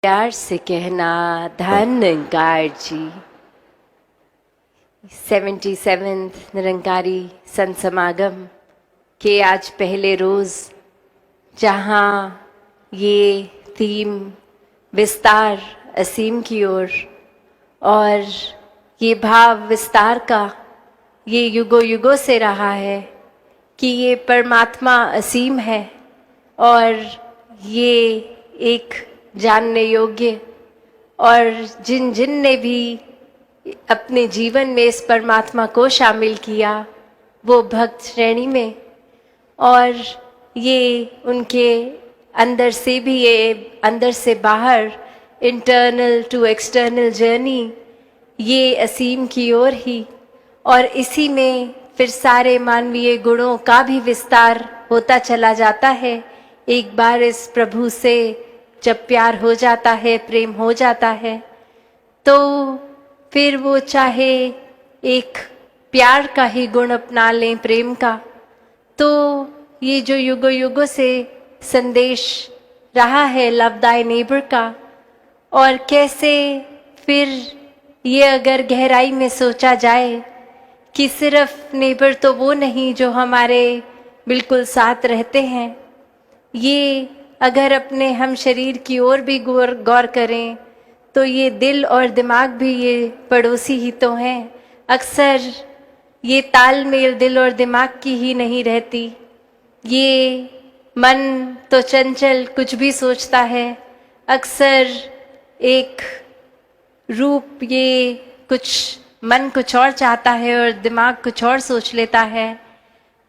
प्यार से कहना धन निरंकार जी। 77th निरंकारी संत समागम के आज पहले रोज, जहाँ ये थीम विस्तार असीम की ओर और ये भाव विस्तार का ये युगों युगों से रहा है कि ये परमात्मा असीम है और ये एक जानने योग्य, और जिन जिन ने भी अपने जीवन में इस परमात्मा को शामिल किया वो भक्त श्रेणी में, और ये उनके अंदर से भी, ये अंदर से बाहर, इंटरनल टू एक्सटर्नल जर्नी, ये असीम की ओर ही, और इसी में फिर सारे मानवीय गुणों का भी विस्तार होता चला जाता है। एक बार इस प्रभु से जब प्यार हो जाता है, प्रेम हो जाता है, तो फिर वो चाहे एक प्यार का ही गुण अपना लें, प्रेम का, तो ये जो युगों युगों से संदेश रहा है लव दाई नेबर का, और कैसे फिर ये अगर गहराई में सोचा जाए कि सिर्फ नेबर तो वो नहीं जो हमारे बिल्कुल साथ रहते हैं, ये अगर अपने हम शरीर की ओर भी गौर करें तो ये दिल और दिमाग भी ये पड़ोसी ही तो हैं। अक्सर ये तालमेल दिल और दिमाग की ही नहीं रहती। ये मन तो चंचल कुछ भी सोचता है, अक्सर एक रूप, ये कुछ मन कुछ और चाहता है और दिमाग कुछ और सोच लेता है।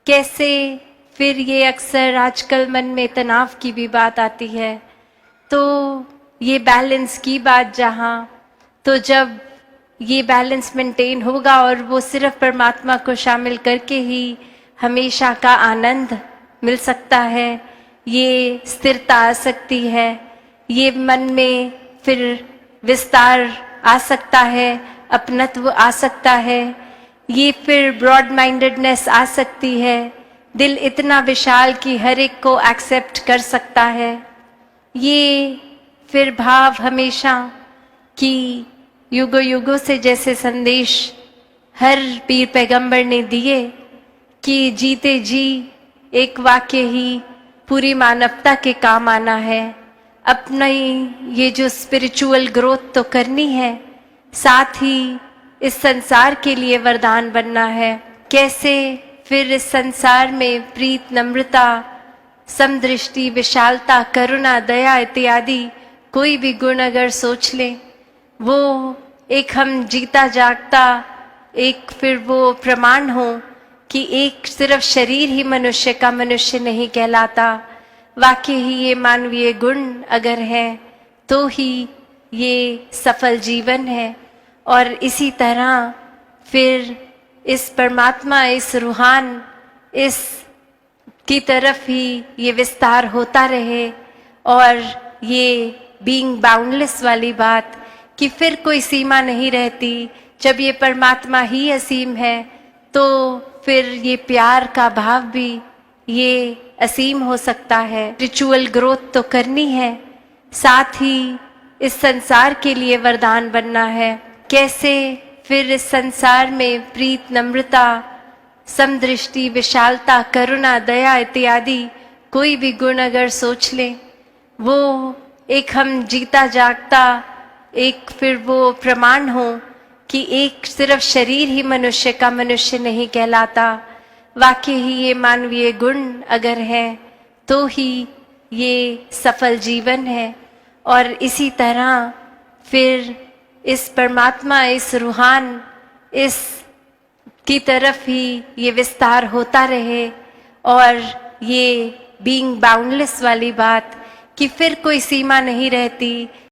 कैसे फिर ये अक्सर आजकल मन में तनाव की भी बात आती है, तो ये बैलेंस की बात जहाँ, तो जब ये बैलेंस मेंटेन होगा और वो सिर्फ परमात्मा को शामिल करके ही हमेशा का आनंद मिल सकता है, ये स्थिरता आ सकती है, ये मन में फिर विस्तार आ सकता है, अपनत्व आ सकता है, ये फिर ब्रॉड माइंडेडनेस आ सकती है, दिल इतना विशाल कि हर एक को एक्सेप्ट कर सकता है। ये फिर भाव हमेशा कि युगों युगों से जैसे संदेश हर पीर पैगंबर ने दिए कि जीते जी एक वाक्य ही पूरी मानवता के काम आना है, अपना ये जो स्पिरिचुअल ग्रोथ तो करनी है, साथ ही इस संसार के लिए वरदान बनना है। कैसे फिर इस संसार में प्रीत, नम्रता, समदृष्टि, विशालता, करुणा, दया इत्यादि कोई भी गुण अगर सोच लें, वो एक हम जीता जागता एक फिर वो प्रमाण हो कि एक सिर्फ शरीर ही मनुष्य का मनुष्य नहीं कहलाता, वाकई ही ये मानवीय गुण अगर है तो ही ये सफल जीवन है। और इसी तरह फिर इस परमात्मा, इस रूहान, इस की तरफ ही ये विस्तार होता रहे, और ये बीइंग बाउंडलेस वाली बात कि फिर कोई सीमा नहीं रहती। जब ये परमात्मा ही असीम है तो फिर ये प्यार का भाव भी ये असीम हो सकता है। रिचुअल ग्रोथ तो करनी है, साथ ही इस संसार के लिए वरदान बनना है। कैसे फिर इस संसार में प्रीत, नम्रता, समदृष्टि, विशालता, करुणा, दया इत्यादि कोई भी गुण अगर सोच लें, वो एक हम जीता जागता एक फिर वो प्रमाण हो कि एक सिर्फ शरीर ही मनुष्य का मनुष्य नहीं कहलाता, वाकई ही ये मानवीय गुण अगर है तो ही ये सफल जीवन है। और इसी तरह फिर इस परमात्मा, इस रूहान, इस की तरफ ही ये विस्तार होता रहे, और ये बीइंग बाउंडलेस वाली बात कि फिर कोई सीमा नहीं रहती।